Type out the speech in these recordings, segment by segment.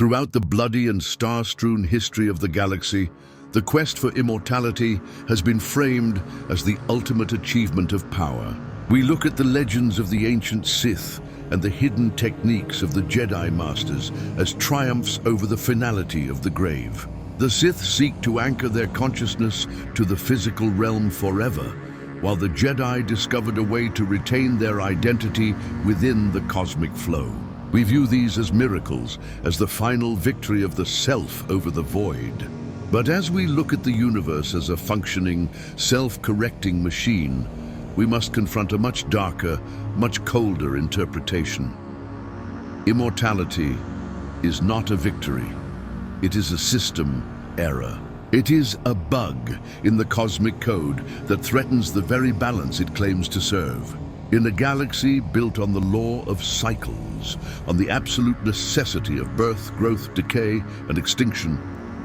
Throughout the bloody and star-strewn history of the galaxy, the quest for immortality has been framed as the ultimate achievement of power. We look at the legends of the ancient Sith and the hidden techniques of the Jedi Masters as triumphs over the finality of the grave. The Sith seek to anchor their consciousness to the physical realm forever, while the Jedi discovered a way to retain their identity within the cosmic flow. We view these as miracles, as the final victory of the self over the void. But as we look at the universe as a functioning, self-correcting machine, we must confront a much darker, much colder interpretation. Immortality is not a victory. It is a system error. It is a bug in the cosmic code that threatens the very balance it claims to serve. In a galaxy built on the law of cycles, on the absolute necessity of birth, growth, decay, and extinction,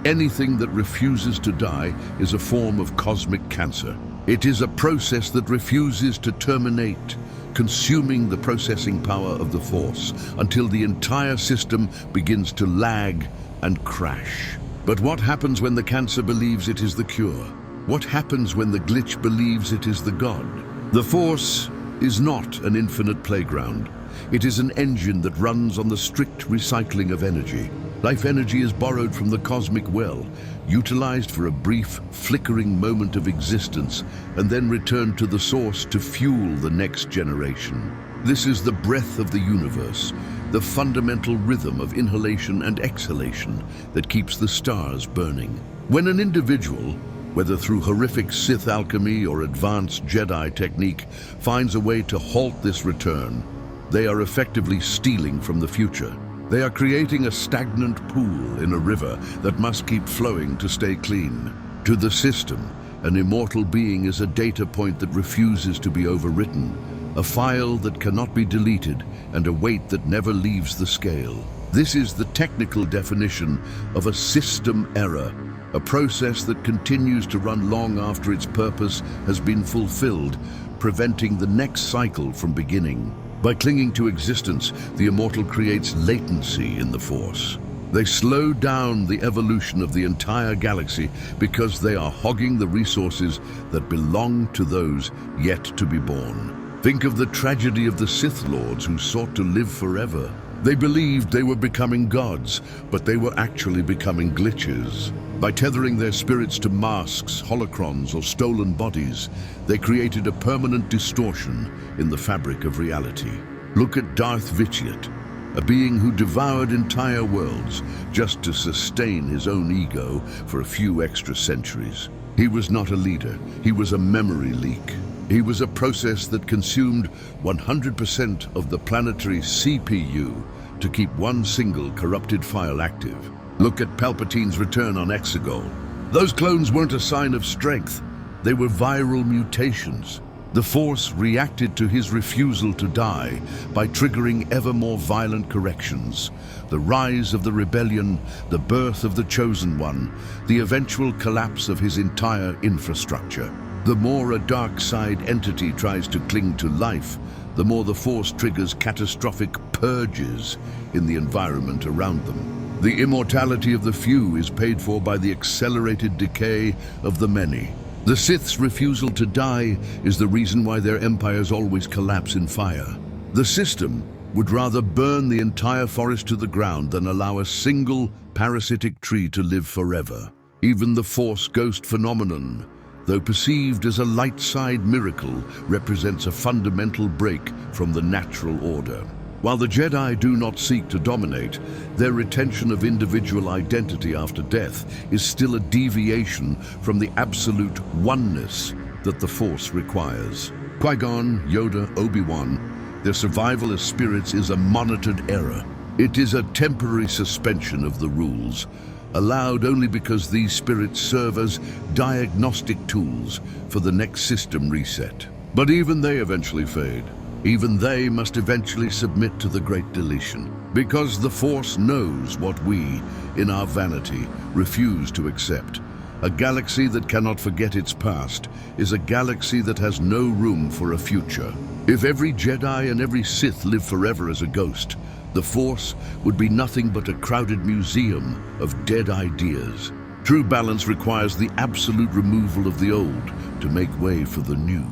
anything that refuses to die is a form of cosmic cancer. It is a process that refuses to terminate, consuming the processing power of the Force until the entire system begins to lag and crash. But what happens when the cancer believes it is the cure? What happens when the glitch believes it is the god? The Force is not an infinite playground. It is an engine that runs on the strict recycling of energy. Life energy is borrowed from the cosmic well, utilized for a brief, flickering moment of existence, and then returned to the source to fuel the next generation. This is the breath of the universe, the fundamental rhythm of inhalation and exhalation that keeps the stars burning. When an individual, whether through horrific Sith alchemy or advanced Jedi technique, finds a way to halt this return, they are effectively stealing from the future. They are creating a stagnant pool in a river that must keep flowing to stay clean. To the system, an immortal being is a data point that refuses to be overwritten, a file that cannot be deleted, and a weight that never leaves the scale. This is the technical definition of a system error, a process that continues to run long after its purpose has been fulfilled, preventing the next cycle from beginning. By clinging to existence, the immortal creates latency in the Force. They slow down the evolution of the entire galaxy because they are hogging the resources that belong to those yet to be born. Think of the tragedy of the Sith Lords who sought to live forever. They believed they were becoming gods, but they were actually becoming glitches. By tethering their spirits to masks, holocrons, or stolen bodies, they created a permanent distortion in the fabric of reality. Look at Darth Vitiate, a being who devoured entire worlds just to sustain his own ego for a few extra centuries. He was not a leader, he was a memory leak. He was a process that consumed 100% of the planetary CPU to keep one single corrupted file active. Look at Palpatine's return on Exegol. Those clones weren't a sign of strength. They were viral mutations. The Force reacted to his refusal to die by triggering ever more violent corrections. The rise of the rebellion, the birth of the Chosen One, the eventual collapse of his entire infrastructure. The more a dark side entity tries to cling to life, the more the Force triggers catastrophic purges in the environment around them. The immortality of the few is paid for by the accelerated decay of the many. The Sith's refusal to die is the reason why their empires always collapse in fire. The system would rather burn the entire forest to the ground than allow a single parasitic tree to live forever. Even the Force ghost phenomenon, though perceived as a light side miracle, represents a fundamental break from the natural order. While the Jedi do not seek to dominate, their retention of individual identity after death is still a deviation from the absolute oneness that the Force requires. Qui-Gon, Yoda, Obi-Wan, their survival as spirits is a monitored error. It is a temporary suspension of the rules, allowed only because these spirits serve as diagnostic tools for the next system reset. But even they eventually fade. Even they must eventually submit to the Great Deletion, because the Force knows what we, in our vanity, refuse to accept. A galaxy that cannot forget its past is a galaxy that has no room for a future. If every Jedi and every Sith live forever as a ghost, The Force would be nothing but a crowded museum of dead ideas. True balance requires the absolute removal of the old to make way for the new.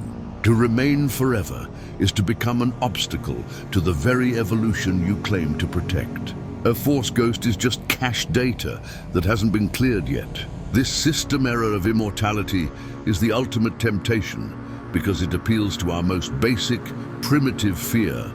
To remain forever is to become an obstacle to the very evolution you claim to protect. A Force ghost is just cache data that hasn't been cleared yet. This system error of immortality is the ultimate temptation because it appeals to our most basic, primitive fear,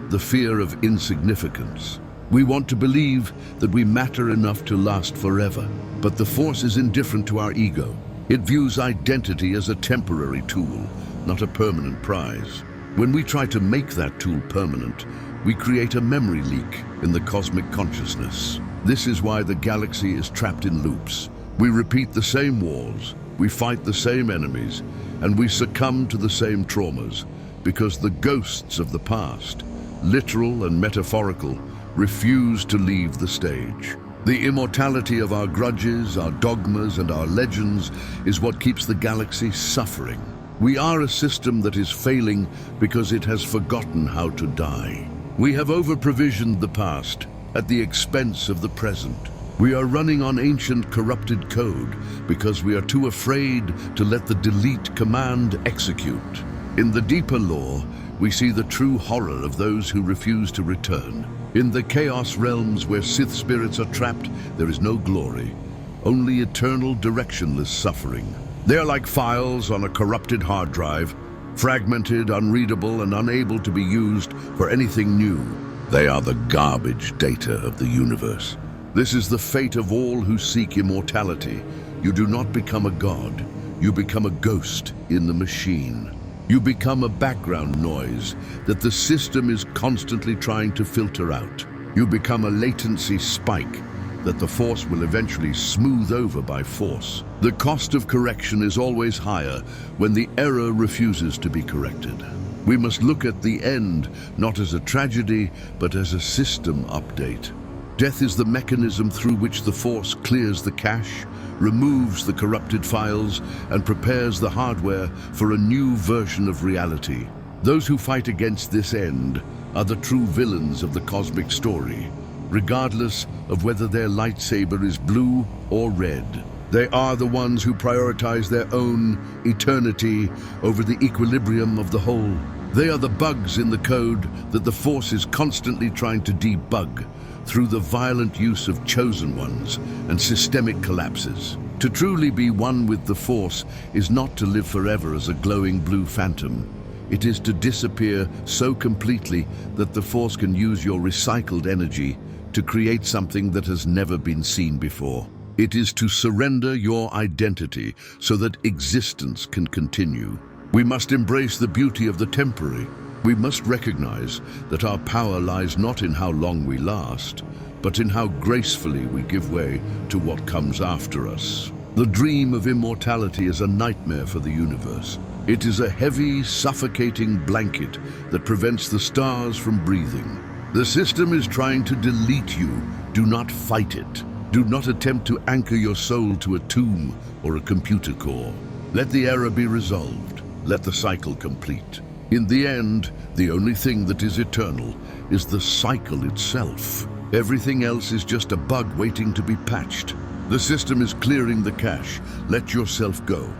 the fear of insignificance. We want to believe that we matter enough to last forever, but the Force is indifferent to our ego. It views identity as a temporary tool, not a permanent prize. When we try to make that tool permanent, we create a memory leak in the cosmic consciousness. This is why the galaxy is trapped in loops. We repeat the same wars, we fight the same enemies, and we succumb to the same traumas, because the ghosts of the past, literal and metaphorical, refuse to leave the stage. The immortality of our grudges, our dogmas, and our legends is what keeps the galaxy suffering. We are a system that is failing because it has forgotten how to die. We have over-provisioned the past at the expense of the present. We are running on ancient corrupted code because we are too afraid to let the delete command execute. In the deeper lore, we see the true horror of those who refuse to return. In the chaos realms where Sith spirits are trapped, there is no glory, only eternal directionless suffering. They are like files on a corrupted hard drive, fragmented, unreadable, and unable to be used for anything new. They are the garbage data of the universe. This is the fate of all who seek immortality. You do not become a god, you become a ghost in the machine. You become a background noise that the system is constantly trying to filter out. You become a latency spike that the Force will eventually smooth over by force. The cost of correction is always higher when the error refuses to be corrected. We must look at the end not as a tragedy, but as a system update. Death is the mechanism through which the Force clears the cache, removes the corrupted files, and prepares the hardware for a new version of reality. Those who fight against this end are the true villains of the cosmic story, regardless of whether their lightsaber is blue or red. They are the ones who prioritize their own eternity over the equilibrium of the whole. They are the bugs in the code that the Force is constantly trying to debug through the violent use of chosen ones and systemic collapses. To truly be one with the Force is not to live forever as a glowing blue phantom. It is to disappear so completely that the Force can use your recycled energy to create something that has never been seen before. It is to surrender your identity so that existence can continue. We must embrace the beauty of the temporary. We must recognize that our power lies not in how long we last, but in how gracefully we give way to what comes after us. The dream of immortality is a nightmare for the universe. It is a heavy, suffocating blanket that prevents the stars from breathing. The system is trying to delete you. Do not fight it. Do not attempt to anchor your soul to a tomb or a computer core. Let the error be resolved. Let the cycle complete. In the end, the only thing that is eternal is the cycle itself. Everything else is just a bug waiting to be patched. The system is clearing the cache. Let yourself go.